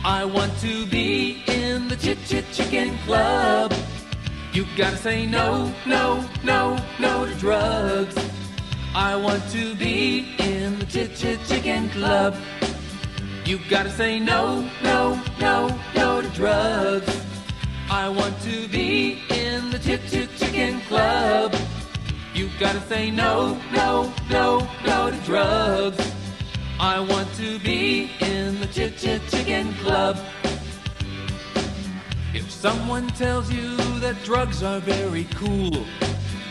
I want to be in the Chicken Club. You gotta say no, no, no, no to drugs. I want to be in the Chicken Club. You gotta say no, no, no, no to drugs. I want to be in the Chicken Club. You gotta say no, no, no, no to drugs. I want to be in the Chicken Club. If someone tells you that drugs are very cool,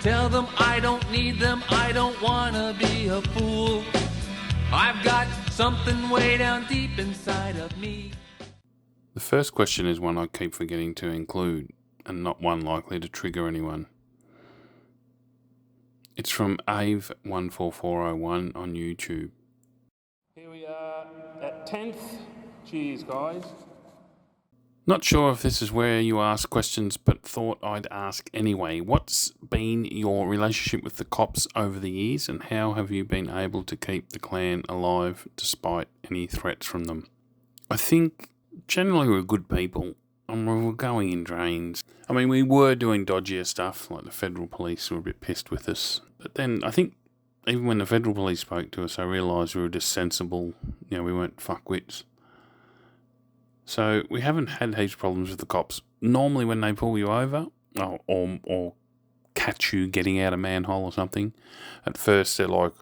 tell them I don't need them, I don't wanna be a fool. I've got something way down deep inside of me. The first question is one I keep forgetting to include, and not one likely to trigger anyone. It's from Ave14401 on YouTube. Here we are at 10th. Cheers, guys. Not sure if this is where you ask questions, but thought I'd ask anyway. What's been your relationship with the cops over the years, and how have you been able to keep the clan alive despite any threats from them? I think generally we're good people, and we were going in drains. I mean, we were doing dodgier stuff, like the federal police were a bit pissed with us. But then I think even when the federal police spoke to us, I realised we were just sensible. You know, we weren't fuckwits. So we haven't had heaps of problems with the cops. Normally when they pull you over, or catch you getting out of manhole or something, at first they're like,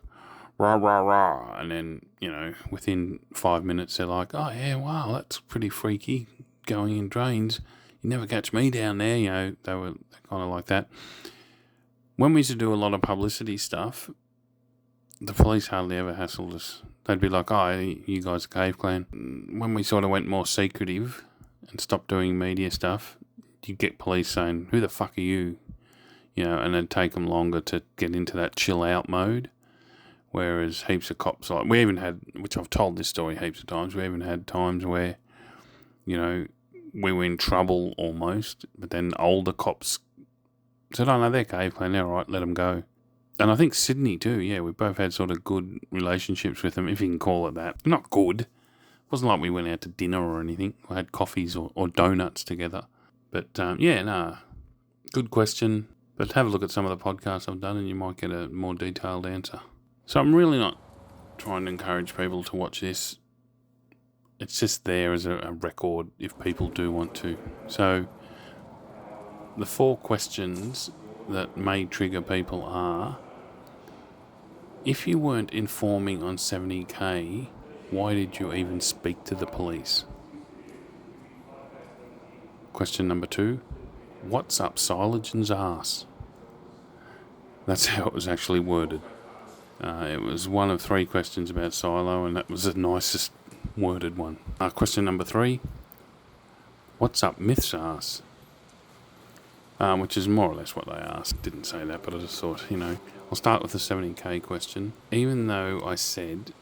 rah, rah, rah. And then, you know, within 5 minutes they're like, oh yeah, wow, that's pretty freaky, going in drains. You never catch me down there, you know. They're kind of like that. When we used to do a lot of publicity stuff, the police hardly ever hassled us. They'd be like, oh, you guys are Cave Clan. When we sort of went more secretive and stopped doing media stuff, you'd get police saying, who the fuck are you? You know, and it'd take them longer to get into that chill out mode. Whereas heaps of cops, like, we even had, which I've told this story heaps of times, we even had times where, you know, we were in trouble almost, but then older cops said, oh no, they're Cave Clan, they're all right, let them go. And I think Sydney too, yeah, we both had sort of good relationships with them, if you can call it that. Not good. It wasn't like we went out to dinner or anything. We had coffees or donuts together. But good question. But have a look at some of the podcasts I've done and you might get a more detailed answer. So I'm really not trying to encourage people to watch this. It's just there as a record if people do want to. So the 4 questions that may trigger people are, if you weren't informing on 70k, why did you even speak to the police? Question number 2, what's up Silagen's ass? That's how it was actually worded. It was one of 3 questions about Silo, and that was the nicest worded one. Question number 3, what's up Myth's ass? Which is more or less what they asked. Didn't say that, but I just thought, you know, I'll start with the 70k question. Even though I said,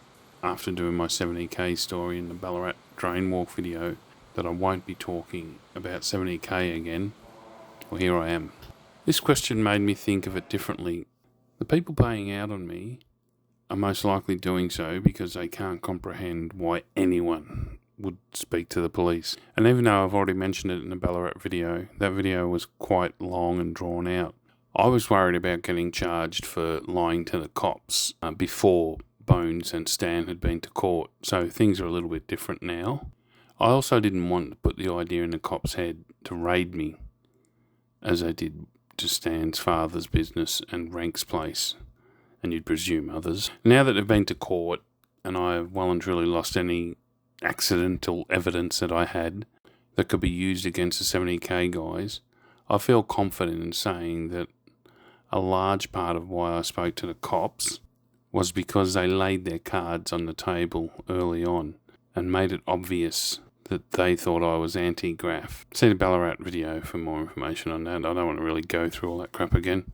after doing my 70k story in the Ballarat drain walk video, that I won't be talking about 70k again, well, here I am. This question made me think of it differently. The people paying out on me are most likely doing so because they can't comprehend why anyone would speak to the police. And even though I've already mentioned it in the Ballarat video, that video was quite long and drawn out. I was worried about getting charged for lying to the cops before Bones and Stan had been to court, so things are a little bit different now. I also didn't want to put the idea in the cops' head to raid me, as they did to Stan's father's business and Rank's place, and you'd presume others. Now that they've been to court, and I have well and truly lost any accidental evidence that I had that could be used against the 70k guys, I feel confident in saying that a large part of why I spoke to the cops was because they laid their cards on the table early on and made it obvious that they thought I was anti-graft. See the Ballarat video for more information on that. I don't want to really go through all that crap again.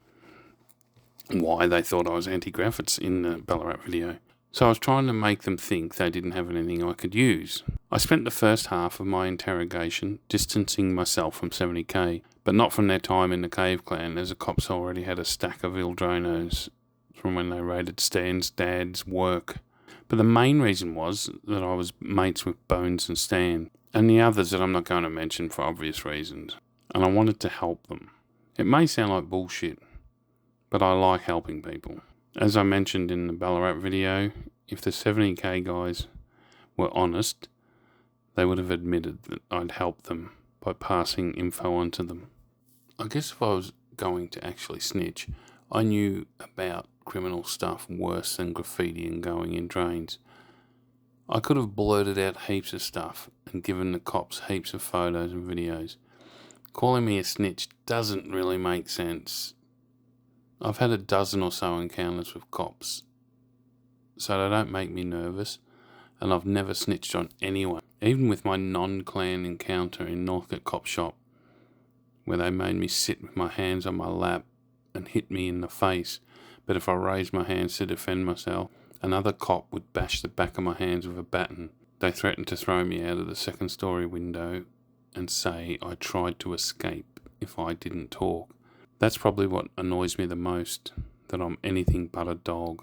Why they thought I was anti-graft, it's in the Ballarat video. So I was trying to make them think they didn't have anything I could use. I spent the first half of my interrogation distancing myself from 70k, but not from their time in the Cave Clan, as the cops already had a stack of Ildronos from when they raided Stan's dad's work. But the main reason was that I was mates with Bones and Stan. and the others that I'm not going to mention for obvious reasons. And I wanted to help them. It may sound like bullshit, but I like helping people. As I mentioned in the Ballarat video, if the 70k guys were honest, they would have admitted that I'd helped them by passing info on to them. I guess if I was going to actually snitch, I knew about criminal stuff worse than graffiti and going in drains. I could have blurted out heaps of stuff and given the cops heaps of photos and videos. Calling me a snitch doesn't really make sense. I've had a dozen or so encounters with cops, so they don't make me nervous, and I've never snitched on anyone. Even with my non-clan encounter in Northcote Cop Shop, where they made me sit with my hands on my lap and hit me in the face, but if I raised my hands to defend myself, another cop would bash the back of my hands with a baton. They threatened to throw me out of the second-story window and say I tried to escape if I didn't talk. That's probably what annoys me the most, that I'm anything but a dog.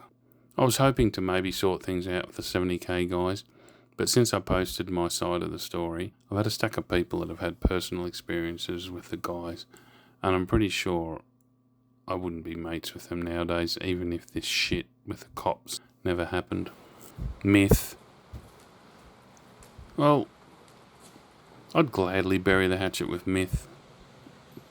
I was hoping to maybe sort things out with the 70k guys, but since I posted my side of the story, I've had a stack of people that have had personal experiences with the guys, and I'm pretty sure I wouldn't be mates with them nowadays, even if this shit with the cops never happened. Myth. Well, I'd gladly bury the hatchet with Myth,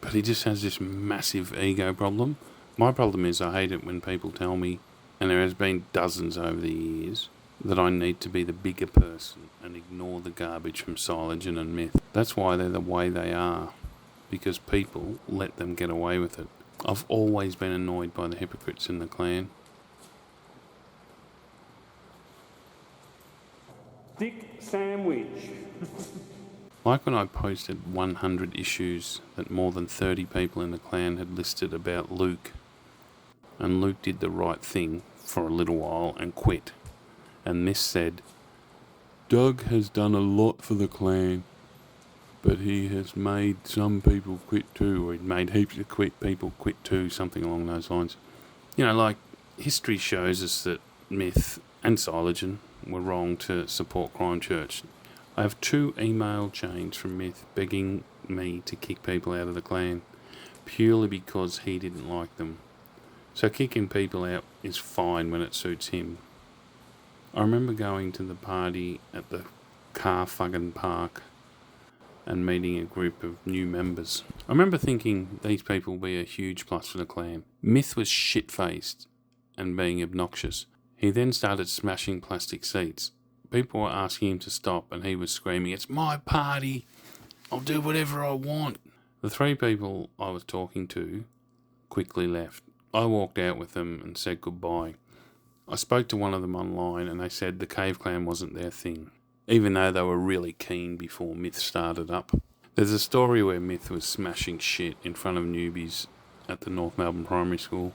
but he just has this massive ego problem. My problem is I hate it when people tell me, and there has been dozens over the years, that I need to be the bigger person and ignore the garbage from Silogen and Myth. That's why they're the way they are, because people let them get away with it. I've always been annoyed by the hypocrites in the clan. Dick Sandwich. Like when I posted 100 issues that more than 30 people in the clan had listed about Luke, and Luke did the right thing for a little while and quit, and this said, Doug has done a lot for the clan, but he has made some people quit too, or he made heaps of people quit too, something along those lines. You know, like, history shows us that Myth and Silogen were wrong to support Crime Church. I have 2 email chains from Myth begging me to kick people out of the clan, purely because he didn't like them. So kicking people out is fine when it suits him. I remember going to the party at the Carfuggin Park and meeting a group of new members. I remember thinking these people will be a huge plus for the clan. Myth was shit-faced and being obnoxious. He then started smashing plastic seats. People were asking him to stop and he was screaming, "It's my party! I'll do whatever I want!" The 3 people I was talking to quickly left. I walked out with them and said goodbye. I spoke to one of them online and they said the Cave Clan wasn't their thing, even though they were really keen before Myth started up. There's a story where Myth was smashing shit in front of newbies at the North Melbourne Primary School,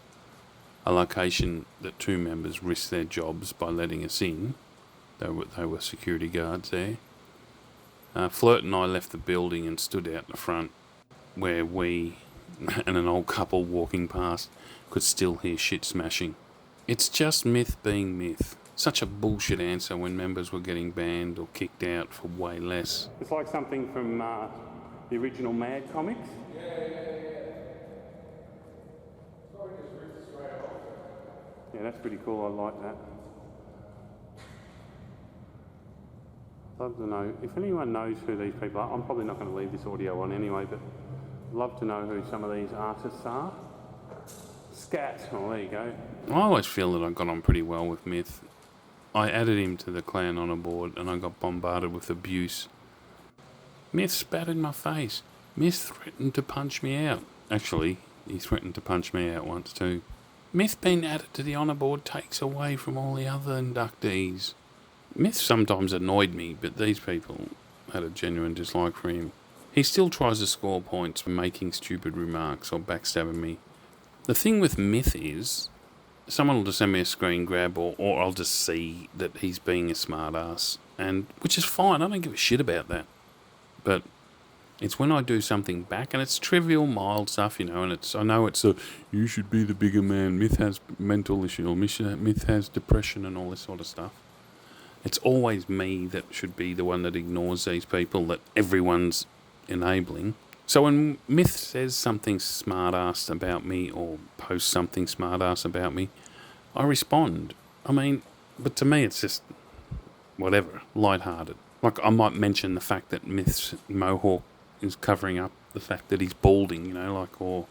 a location that 2 members risked their jobs by letting us in. They were security guards there. Flirt and I left the building and stood out the front, where we and an old couple walking past could still hear shit smashing. It's just Myth being Myth. Such a bullshit answer when members were getting banned or kicked out for way less. It's like something from the original Mad comics. Yeah, that's pretty cool. I like that. I'd love to know, if anyone knows who these people are, I'm probably not going to leave this audio on anyway, but I'd love to know who some of these artists are. Scat, oh there you go. I always feel that I got on pretty well with Myth. I added him to the clan honour board and I got bombarded with abuse. Myth spat in my face. Myth threatened to punch me out. Actually, he threatened to punch me out once too. Myth being added to the honour board takes away from all the other inductees. Myth sometimes annoyed me, but these people had a genuine dislike for him. He still tries to score points for making stupid remarks or backstabbing me. The thing with Myth is, someone will just send me a screen grab or I'll just see that he's being a smart ass, and which is fine, I don't give a shit about that. But it's when I do something back, and it's trivial, mild stuff, you know, and I know it's you should be the bigger man, Myth has mental issues, or Myth has depression and all this sort of stuff. It's always me that should be the one that ignores these people that everyone's enabling. So when Myth says something smart-ass about me or posts something smart-ass about me, I respond. I mean, but to me it's just whatever, lighthearted. Like, I might mention the fact that Myth's mohawk is covering up the fact that he's balding, you know, like, or,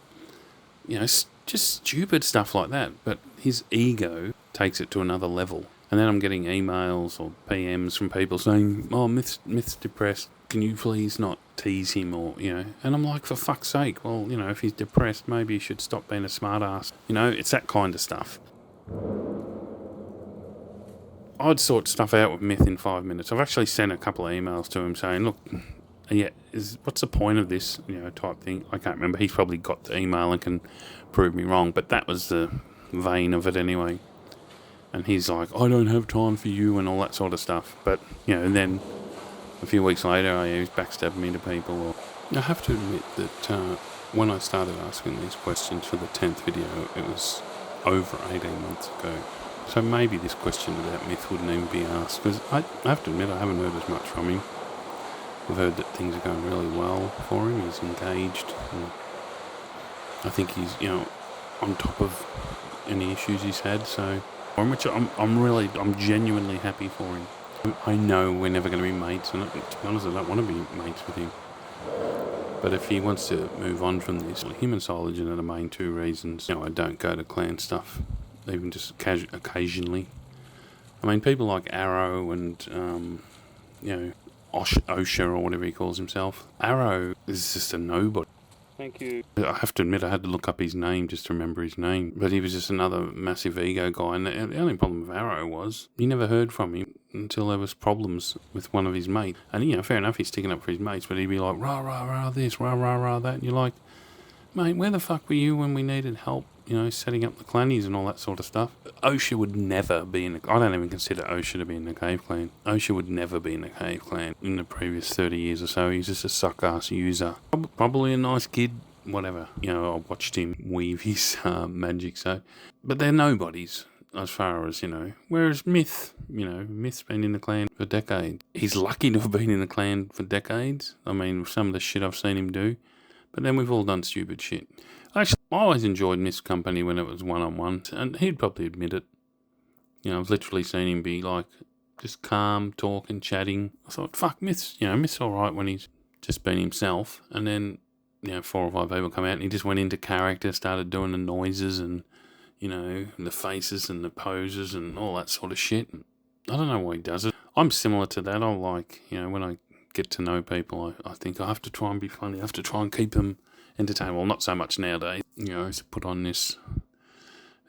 you know, just stupid stuff like that. But his ego takes it to another level. And then I'm getting emails or PMs from people saying, oh, Myth's depressed. Can you please not tease him, or, you know. And I'm like, for fuck's sake, well, you know, if he's depressed, maybe he should stop being a smartass. You know, it's that kind of stuff. I'd sort stuff out with Myth in 5 minutes. I've actually sent a couple of emails to him saying, look, yeah, what's the point of this, you know, type thing. I can't remember. He's probably got the email and can prove me wrong, but that was the vein of it anyway. And he's like, I don't have time for you and all that sort of stuff. But, you know, and then a few weeks later, he's backstabbing me to people. I have to admit that when I started asking these questions for the 10th video, it was over 18 months ago. So maybe this question about Myth wouldn't even be asked, because I have to admit I haven't heard as much from him. I've heard that things are going really well for him. He's engaged. And I think he's, you know, on top of any issues he's had. So I'm genuinely happy for him. I know we're never going to be mates, and to be honest, I don't want to be mates with him. But if he wants to move on from this, him and Solargen are the main two reasons, you know, I don't go to clan stuff, even just occasionally. I mean, people like Arrow and, you know, Osha or whatever he calls himself. Arrow is just a nobody. Thank you. I have to admit, I had to look up his name just to remember his name. But he was just another massive ego guy. And the only problem with Arrow was you never heard from him until there was problems with one of his mates. And, you know, fair enough, he's sticking up for his mates, but he'd be like, rah, rah, rah, this, rah, rah, rah, that. And you're like, mate, where the fuck were you when we needed help, you know, setting up the clannies and all that sort of stuff? Osha would never be in the... I don't even consider Osha to be in the Cave Clan. Osha would never be in the Cave Clan in the previous 30 years or so. He's just a suck-ass user. Probably a nice kid, whatever. You know, I watched him weave his magic, so... But they're nobodies, as far as, you know. Whereas Myth, you know, Myth's been in the clan for decades. He's lucky to have been in the clan for decades. I mean, some of the shit I've seen him do. But then we've all done stupid shit. Actually, I always enjoyed Myth's company when it was one-on-one, and he'd probably admit it. You know, I've literally seen him be like, just calm, talking, chatting. I thought, fuck, Myth's alright when he's just been himself. And then, you know, 4 or 5 people come out and he just went into character, started doing the noises and, you know, the faces and the poses and all that sort of shit. I don't know why he does it. I'm similar to that. I like, you know, when I get to know people, I think I have to try and be funny. I have to try and keep them entertained. Well, not so much nowadays. You know, to put on this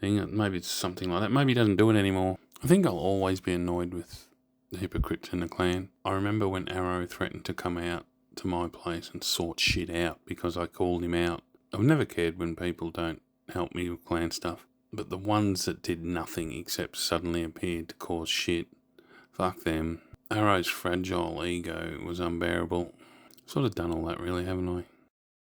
thing. Maybe it's something like that. Maybe he doesn't do it anymore. I think I'll always be annoyed with the hypocrites in the clan. I remember when Arrow threatened to come out to my place and sort shit out because I called him out. I've never cared when people don't help me with clan stuff. But the ones that did nothing except suddenly appeared to cause shit, fuck them. Arrow's fragile ego was unbearable. Sort of done all that really, haven't I?